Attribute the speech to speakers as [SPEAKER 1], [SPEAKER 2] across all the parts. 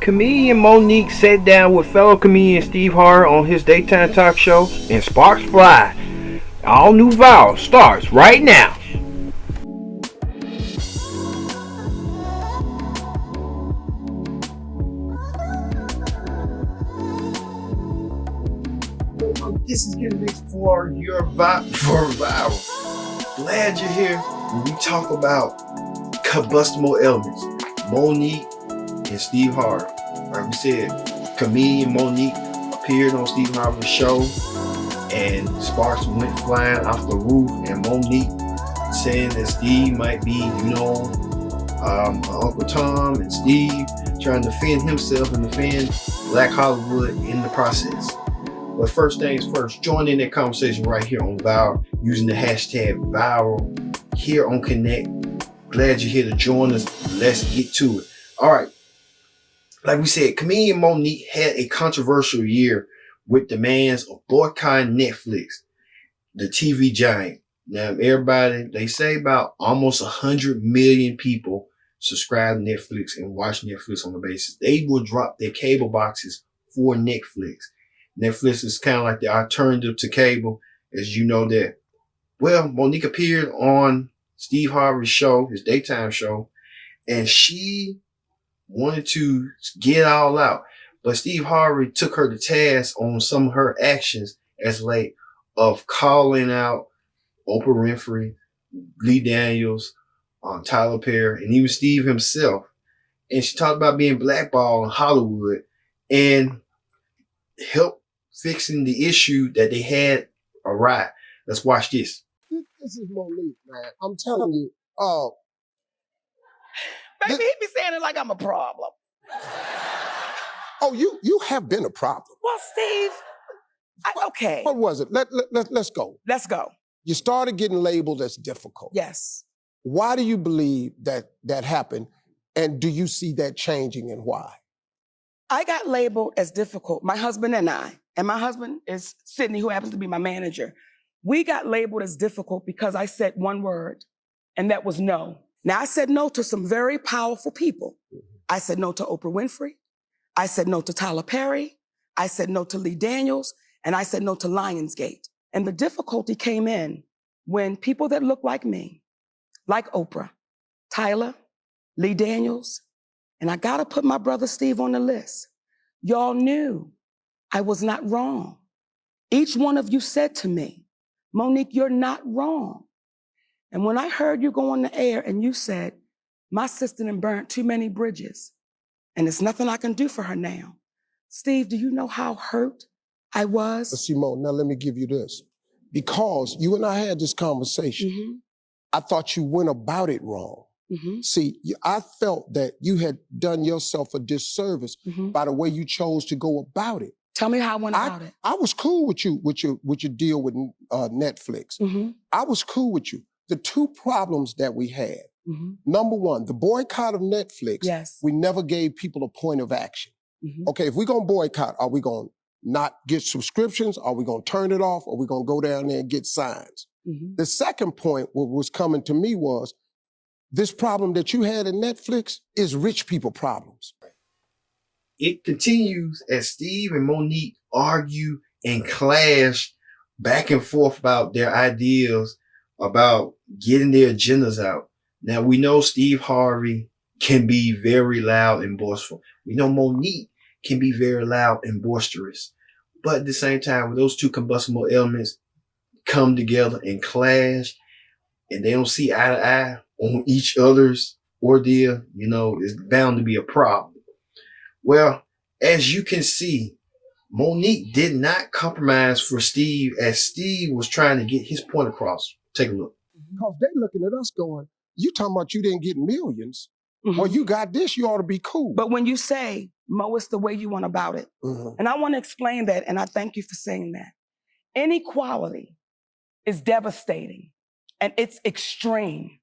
[SPEAKER 1] Comedian Monique sat down with fellow comedian Steve Harvey on his daytime talk show, and sparks fly. All new Vow starts right now. This is getting ready for your Vow. Glad you're here when we talk about combustible elements. Monique and Steve Harvey. Like we said, comedian Monique appeared on Steve Harvey's show, and sparks went flying off the roof. And Monique saying that Steve might be, Uncle Tom, and Steve trying to defend himself and defend Black Hollywood in the process. But first things first, join in that conversation right here on Viral using the hashtag Viral here on Connect. Glad you're here to join us. Let's get to it. All right. Like we said, comedian Monique had a controversial year with demands of boycotting Netflix, the TV giant. Now, everybody, they say about almost 100 million people subscribe to Netflix and watch Netflix on the basis. They will drop their cable boxes for Netflix. Netflix is kind of like the alternative to cable, as you know that. Well, Monique appeared on Steve Harvey's show, his daytime show, and she wanted to get all out. But Steve Harvey took her to task on some of her actions as late of calling out Oprah Winfrey, Lee Daniels, Tyler Perry, and even Steve himself. And she talked about being blackballed in Hollywood and help fixing the issue that they had awry. Let's watch this.
[SPEAKER 2] This is Monique, man. I'm telling you,
[SPEAKER 3] Baby, he be saying it like I'm a problem.
[SPEAKER 2] oh, you have been a problem.
[SPEAKER 3] Well, Steve, okay.
[SPEAKER 2] What was it? Let's go.
[SPEAKER 3] Let's go.
[SPEAKER 2] You started getting labeled as difficult.
[SPEAKER 3] Yes.
[SPEAKER 2] Why do you believe that happened? And do you see that changing, and why?
[SPEAKER 3] I got labeled as difficult. My husband and my husband is Sydney, who happens to be my manager. We got labeled as difficult because I said one word, and that was no. Now, I said no to some very powerful people. I said no to Oprah Winfrey. I said no to Tyler Perry. I said no to Lee Daniels. And I said no to Lionsgate. And the difficulty came in when people that look like me, like Oprah, Tyler, Lee Daniels, and I got to put my brother Steve on the list. Y'all knew I was not wrong. Each one of you said to me, Monique, you're not wrong. And when I heard you go on the air and you said, my sister done burnt too many bridges and there's nothing I can do for her now. Steve, do you know how hurt I was?
[SPEAKER 2] Simone, now let me give you this. Because you and I had this conversation, I thought you went about it wrong. See, I felt that you had done yourself a disservice by the way you chose to go about it.
[SPEAKER 3] Tell me how I went about it.
[SPEAKER 2] I was cool with you, with your deal with Netflix. I was cool with you. The two problems that we had, number one, the boycott of Netflix,
[SPEAKER 3] yes.
[SPEAKER 2] We never gave people a point of action. Okay, if we're gonna boycott, are we gonna not get subscriptions? Are we gonna turn it off? Or are we gonna go down there and get signs? The second point, what was coming to me was, this problem that you had in Netflix is rich people problems.
[SPEAKER 1] It continues as Steve and Monique argue and clash back and forth about their ideas about getting their agendas out. Now, we know Steve Harvey can be very loud and boastful. We know Monique can be very loud and boisterous. But at the same time, when those two combustible elements come together and clash, and they don't see eye to eye on each other's ordeal, it's bound to be a problem. Well, as you can see, Monique did not compromise for Steve as Steve was trying to get his point across. Take a look.
[SPEAKER 2] Because they're looking at us going, you talking about you didn't get millions. Well, you got this, you ought to be cool.
[SPEAKER 3] But when you say, Mo, it's the way you went about it. And I want to explain that, and I thank you for saying that. Inequality is devastating, and it's extreme.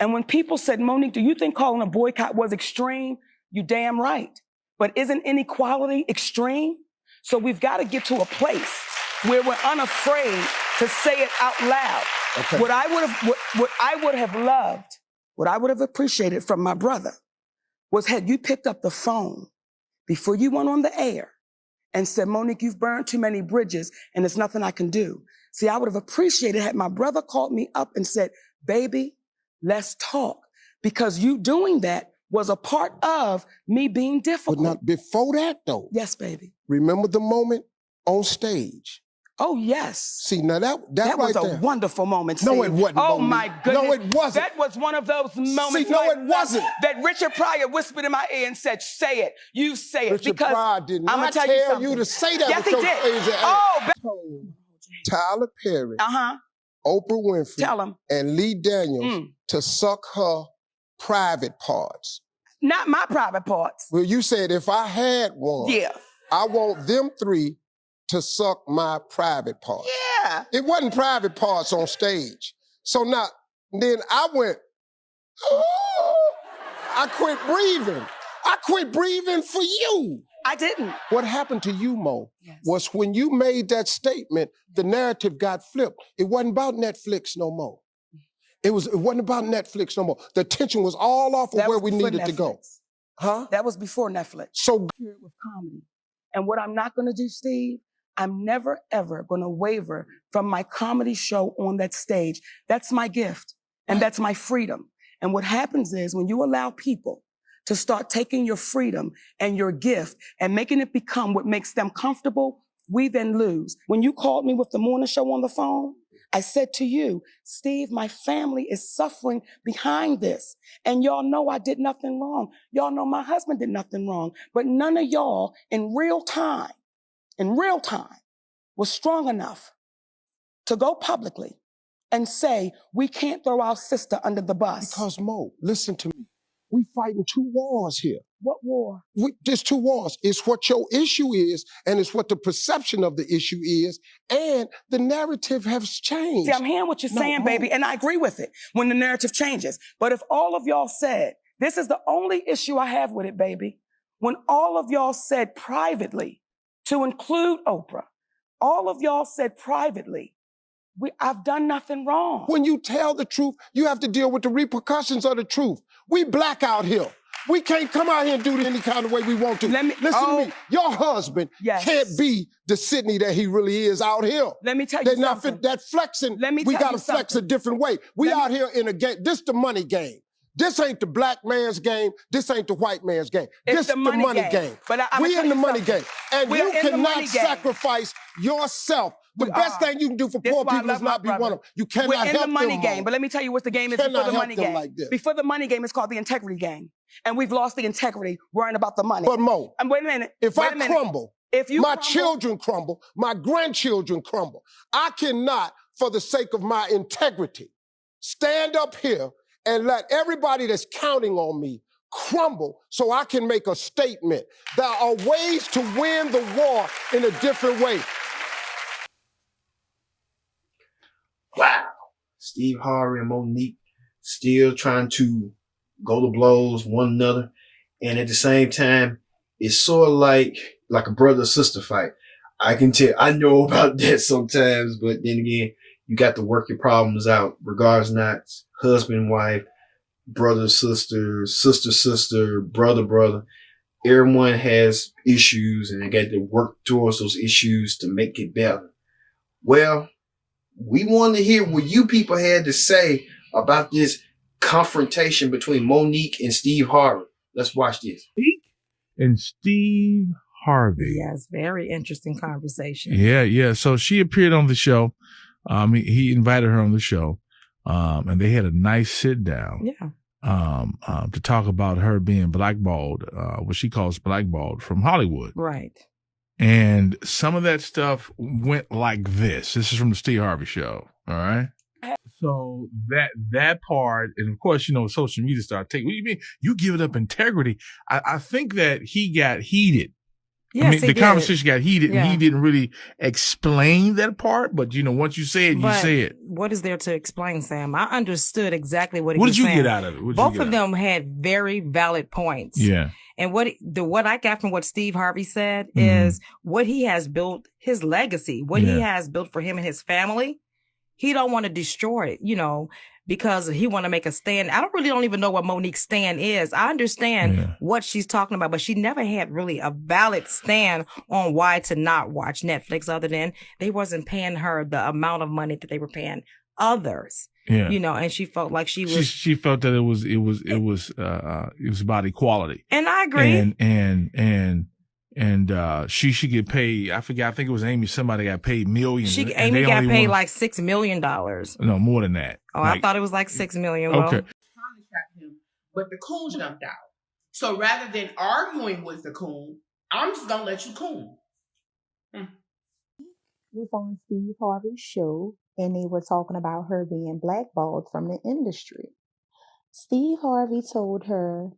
[SPEAKER 3] And when people said, Monique, do you think calling a boycott was extreme? You damn right. But isn't inequality extreme? So we've got to get to a place where we're unafraid to say it out loud. Okay. What I would have loved, what I would have appreciated from my brother was had you picked up the phone before you went on the air and said, Monique, you've burned too many bridges and there's nothing I can do. See, I would have appreciated had my brother called me up and said, baby, let's talk. Because you doing that was a part of me being difficult.
[SPEAKER 2] But not before that, though.
[SPEAKER 3] Yes, baby.
[SPEAKER 2] Remember the moment on stage?
[SPEAKER 3] Oh, yes.
[SPEAKER 2] See, now that right
[SPEAKER 3] was a
[SPEAKER 2] there.
[SPEAKER 3] Wonderful moment,
[SPEAKER 2] No,
[SPEAKER 3] Steve.
[SPEAKER 2] it wasn't.
[SPEAKER 3] Oh,
[SPEAKER 2] Monique.
[SPEAKER 3] my goodness.
[SPEAKER 2] No, it wasn't.
[SPEAKER 3] That was one of those moments.
[SPEAKER 2] See, no, it wasn't.
[SPEAKER 3] That Richard Pryor whispered in my ear and said, say it. You say it.
[SPEAKER 2] Richard
[SPEAKER 3] because
[SPEAKER 2] Pryor did
[SPEAKER 3] I'm
[SPEAKER 2] not
[SPEAKER 3] gonna
[SPEAKER 2] tell you to say that.
[SPEAKER 3] Yes,
[SPEAKER 2] with
[SPEAKER 3] he
[SPEAKER 2] your
[SPEAKER 3] did.
[SPEAKER 2] crazy ass.
[SPEAKER 3] Oh,
[SPEAKER 2] Tyler Perry, Oprah Winfrey,
[SPEAKER 3] Tell him.
[SPEAKER 2] and Lee Daniels to suck her private parts.
[SPEAKER 3] Not my private parts.
[SPEAKER 2] Well, you said if I had one, I want them three to suck my private parts.
[SPEAKER 3] Yeah.
[SPEAKER 2] It wasn't private parts on stage. So now, then I went, I quit breathing. I quit breathing for you.
[SPEAKER 3] I didn't.
[SPEAKER 2] What happened to you, Mo, was when you made that statement, the narrative got flipped. It wasn't about Netflix no more. It wasn't about Netflix no more. The attention was all off of where we needed to go. Huh?
[SPEAKER 3] That was before Netflix.
[SPEAKER 2] So
[SPEAKER 3] with comedy. And what I'm not going to do, Steve, I'm never, ever going to waver from my comedy show on that stage. That's my gift. And that's my freedom. And what happens is when you allow people to start taking your freedom and your gift and making it become what makes them comfortable, we then lose. When you called me with the morning show on the phone, I said to you, Steve, my family is suffering behind this. And y'all know I did nothing wrong. Y'all know my husband did nothing wrong. But none of y'all in real time, was strong enough to go publicly and say, we can't throw our sister under the bus.
[SPEAKER 2] Because Mo, listen to me. We fighting two wars here.
[SPEAKER 3] What war?
[SPEAKER 2] There's two wars. It's what your issue is, and it's what the perception of the issue is, and the narrative has changed.
[SPEAKER 3] See, I'm hearing what you're saying, baby, and I agree with it when the narrative changes. But if all of y'all said, this is the only issue I have with it, baby, when all of y'all said privately, to include Oprah, all of y'all said privately, I've done nothing wrong.
[SPEAKER 2] When you tell the truth, you have to deal with the repercussions of the truth. We black out here. We can't come out here and do it any kind of way we want to. Listen to me. Your husband can't be the Sydney that he really is out here.
[SPEAKER 3] Let me tell you something.
[SPEAKER 2] That flexing, we got to flex a different way. We out here in a game. This the money game. This ain't the black man's game. This ain't the white man's game. This the money game.
[SPEAKER 3] But
[SPEAKER 2] we in the money game. And you cannot sacrifice yourself. The best thing you can do for poor people is not be one of them. You cannot help them.
[SPEAKER 3] We're in the money game, but let me tell you what the game is before the money game. Before the money game, it's called the integrity game. And we've lost the integrity worrying about the money.
[SPEAKER 2] But Mo,
[SPEAKER 3] wait a minute.
[SPEAKER 2] If I crumble, my children crumble, my grandchildren crumble. I cannot, for the sake of my integrity, stand up here and let everybody that's counting on me crumble so I can make a statement. There are ways to win the war in a different way.
[SPEAKER 1] Wow. Steve Harvey and Monique still trying to go to blows one another. And at the same time, it's sort of like a brother-sister fight. I can tell, I know about that sometimes, but then again, you got to work your problems out, regardless not husband, wife, brother, sister, sister, brother. Everyone has issues and they got to work towards those issues to make it better. Well, we want to hear what you people had to say about this confrontation between Monique and Steve Harvey. Let's watch this.
[SPEAKER 4] Monique and Steve Harvey.
[SPEAKER 5] Yes, very interesting conversation.
[SPEAKER 4] Yeah. So she appeared on the show. He invited her on the show, and they had a nice sit down.
[SPEAKER 5] Yeah.
[SPEAKER 4] To talk about her being blackballed, what she calls blackballed from Hollywood.
[SPEAKER 5] Right.
[SPEAKER 4] And some of that stuff went like this. This is from the Steve Harvey show. All right. So that part, and of course, social media started taking, what do you mean? You give it up integrity. I think that he got heated.
[SPEAKER 5] Yes,
[SPEAKER 4] the conversation got heated and he didn't really explain that part. But, once you say it, you say it.
[SPEAKER 5] What is there to explain, Sam? I understood exactly what he
[SPEAKER 4] was
[SPEAKER 5] saying.
[SPEAKER 4] What did you get out of it?
[SPEAKER 5] Both of them had very valid points.
[SPEAKER 4] Yeah.
[SPEAKER 5] And what I got from what Steve Harvey said is what he has built, his legacy, what he has built for him and his family he don't want to destroy it, because he want to make a stand. I don't even know what Monique's stand is. I understand what she's talking about, but she never had really a valid stand on why to not watch Netflix, other than they wasn't paying her the amount of money that they were paying others.
[SPEAKER 4] Yeah.
[SPEAKER 5] And she felt like she was.
[SPEAKER 4] She felt that it was about equality.
[SPEAKER 5] And I agree.
[SPEAKER 4] And she should get paid. I forget. I think it was Amy. Somebody got paid millions.
[SPEAKER 5] Amy got paid like $6 million.
[SPEAKER 4] No, more than that.
[SPEAKER 5] Oh, I thought it was like $6 million.
[SPEAKER 4] Okay.
[SPEAKER 6] But the coon jumped out. So rather than arguing with the coon, I'm just gonna let you coon.
[SPEAKER 7] Was on Steve Harvey's show, and they were talking about her being blackballed from the industry. Steve Harvey told her,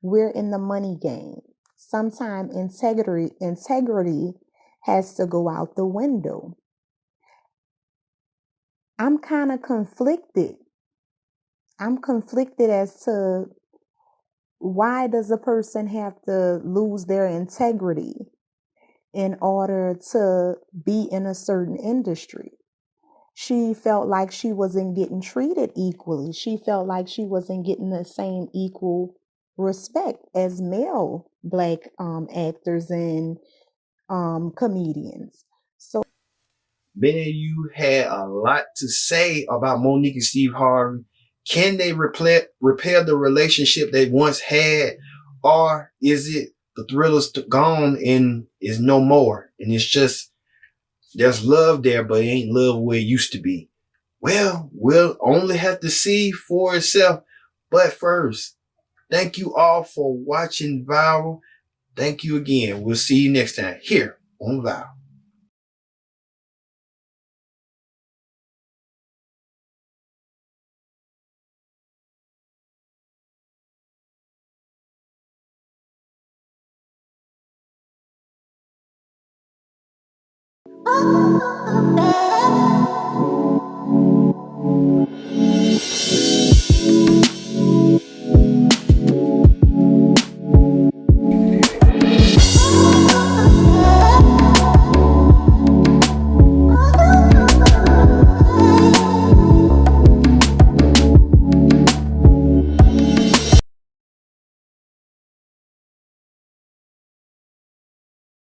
[SPEAKER 7] "We're in the money game. Sometimes integrity has to go out the window." I'm kind of conflicted. I'm conflicted as to why does a person have to lose their integrity in order to be in a certain industry. She felt like she wasn't getting treated equally. She felt like she wasn't getting the same equal respect as male Black actors and comedians. So
[SPEAKER 1] many of you had a lot to say about Monique and Steve Harvey. Can they repair the relationship they once had, or is it the thriller's gone and is no more, and it's just there's love there, but it ain't love where it used to be? Well, we'll only have to see for itself. But first, thank you all for watching Viral. Thank you again. We'll see you next time here on Viral.
[SPEAKER 8] Oh, baby.